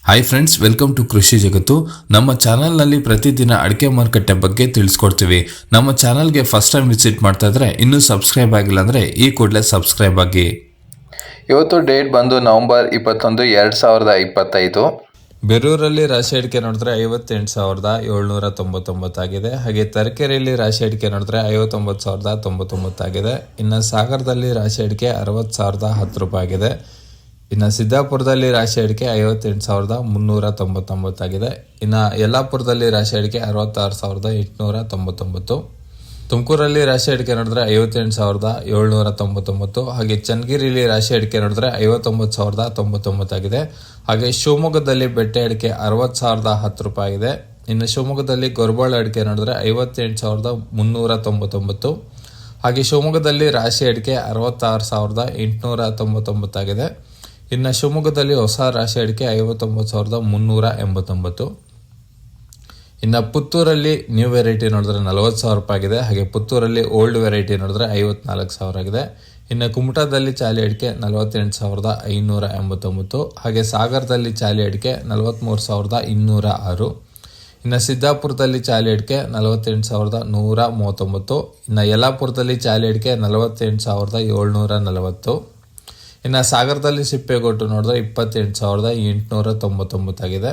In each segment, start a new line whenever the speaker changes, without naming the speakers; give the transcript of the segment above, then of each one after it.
Hi friends, welcome to ಕೃಷಿ ಜಗತ್ತು. ನಮ್ಮ ಚಾನಲ್ನಲ್ಲಿ ಪ್ರತಿದಿನ ಅಡಿಕೆ ಮಾರುಕಟ್ಟೆ ಬಗ್ಗೆ ತಿಳಿಸ್ಕೊಡ್ತೀವಿ. ನಮ್ಮ ಚಾನಲ್ಗೆ ಫಸ್ಟ್ ಟೈಮ್ ವಿಸಿಟ್ ಮಾಡ್ತಾ ಇದ್ರೆ ಇನ್ನೂ ಸಬ್ಸ್ಕ್ರೈಬ್ ಆಗಿಲ್ಲ ಅಂದರೆ ಈ ಕೂಡಲೇ ಸಬ್ಸ್ಕ್ರೈಬ್ ಆಗಿ.
ಇವತ್ತು ಡೇಟ್ ಬಂದು ನವೆಂಬರ್ 21, 2025.
ಬೆರೂರಲ್ಲಿ ರಾಶಿ ಅಡಿಕೆ ನೋಡಿದ್ರೆ 58,799 ಆಗಿದೆ. ಹಾಗೆ ತರೀಕೆರೆಯಲ್ಲಿ ರಾಶಿ ಅಡಿಕೆ ನೋಡಿದ್ರೆ 59,099 ಆಗಿದೆ. ಇನ್ನು ಸಾಗರದಲ್ಲಿ ರಾಶಿ ಅಡಿಕೆ 60,010 ರೂಪಾಯಿ ಆಗಿದೆ. ಇನ್ನು ಸಿದ್ದಾಪುರದಲ್ಲಿ ರಾಶಿ ಅಡಿಕೆ 58,399 ಆಗಿದೆ. ಇನ್ನು ಯಲ್ಲಾಪುರದಲ್ಲಿ ರಾಶಿ ಅಡಿಕೆ 66,899. ತುಮಕೂರಲ್ಲಿ ರಾಶಿ ಅಡಿಕೆ ನೋಡಿದ್ರೆ 58,799. ಹಾಗೆ ಚನ್ನಗಿರಿಯಲ್ಲಿ ರಾಶಿ ಅಡಿಕೆ ನೋಡಿದ್ರೆ 59,099 ಆಗಿದೆ. ಹಾಗೆ ಶಿವಮೊಗ್ಗದಲ್ಲಿ ಬೆಟ್ಟೆ ಅಡಿಕೆ 60,010 ರೂಪಾಯಿ ಆಗಿದೆ. ಇನ್ನು ಶಿವಮೊಗ್ಗದಲ್ಲಿ ಗೊರಬಾಳ ಅಡಿಕೆ ನೋಡಿದ್ರೆ 58,399. ಹಾಗೆ ಶಿವಮೊಗ್ಗದಲ್ಲಿ ರಾಶಿ ಅಡಿಕೆ 66,899 ಆಗಿದೆ. ಇನ್ನು ಶಿವಮೊಗ್ಗದಲ್ಲಿ ಹೊಸ ರಾಶಿ ಅಡಿಕೆ 59,389. ಇನ್ನು ಪುತ್ತೂರಲ್ಲಿ ನ್ಯೂ ವೆರೈಟಿ ನೋಡಿದ್ರೆ 40,000 ರೂಪಾಯಿ ಆಗಿದೆ. ಹಾಗೆ ಪುತ್ತೂರಲ್ಲಿ ಓಲ್ಡ್ ವೆರೈಟಿ ನೋಡಿದ್ರೆ 54,000 ಆಗಿದೆ. ಇನ್ನು ಕುಮಟಾದಲ್ಲಿ ಚಾಲಿ ಅಡಿಕೆ 48,589. ಹಾಗೆ ಸಾಗರದಲ್ಲಿ ಚಾಲಿ ಅಡಿಕೆ 43,206. ಇನ್ನು ಸಿದ್ದಾಪುರದಲ್ಲಿ ಚಾಲಿ ಅಡಿಕೆ 48,139. ಇನ್ನು ಯಲ್ಲಾಪುರದಲ್ಲಿ ಚಾಲಿ ಅಡಿಕೆ 48,740. ಇನ್ನು ಸಾಗರದಲ್ಲಿ ಸಿಪ್ಪೆಗೊಟ್ಟು ನೋಡಿದ್ರೆ 28,899 ಆಗಿದೆ.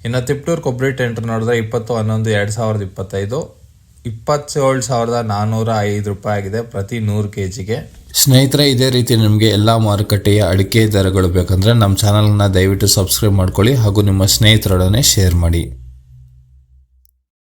ಇನ್ನು ತಿಪ್ಟೂರು ಕೊಬ್ಬರಿ ಟೆಂಡರ್ ನೋಡಿದ್ರೆ 20/11/2025 27,405 ರೂಪಾಯಿ ಆಗಿದೆ ಪ್ರತಿ 100 kgಗೆ. ಸ್ನೇಹಿತರೆ, ಇದೇ ರೀತಿ ನಿಮಗೆ ಎಲ್ಲ ಮಾರುಕಟ್ಟೆಯ ಅಡಿಕೆ ದರಗಳು ಬೇಕಂದ್ರೆ ನಮ್ಮ ಚಾನಲ್ನ ದಯವಿಟ್ಟು ಸಬ್ಸ್ಕ್ರೈಬ್ ಮಾಡ್ಕೊಳ್ಳಿ ಹಾಗೂ ನಿಮ್ಮ ಸ್ನೇಹಿತರೊಡನೆ ಶೇರ್ ಮಾಡಿ.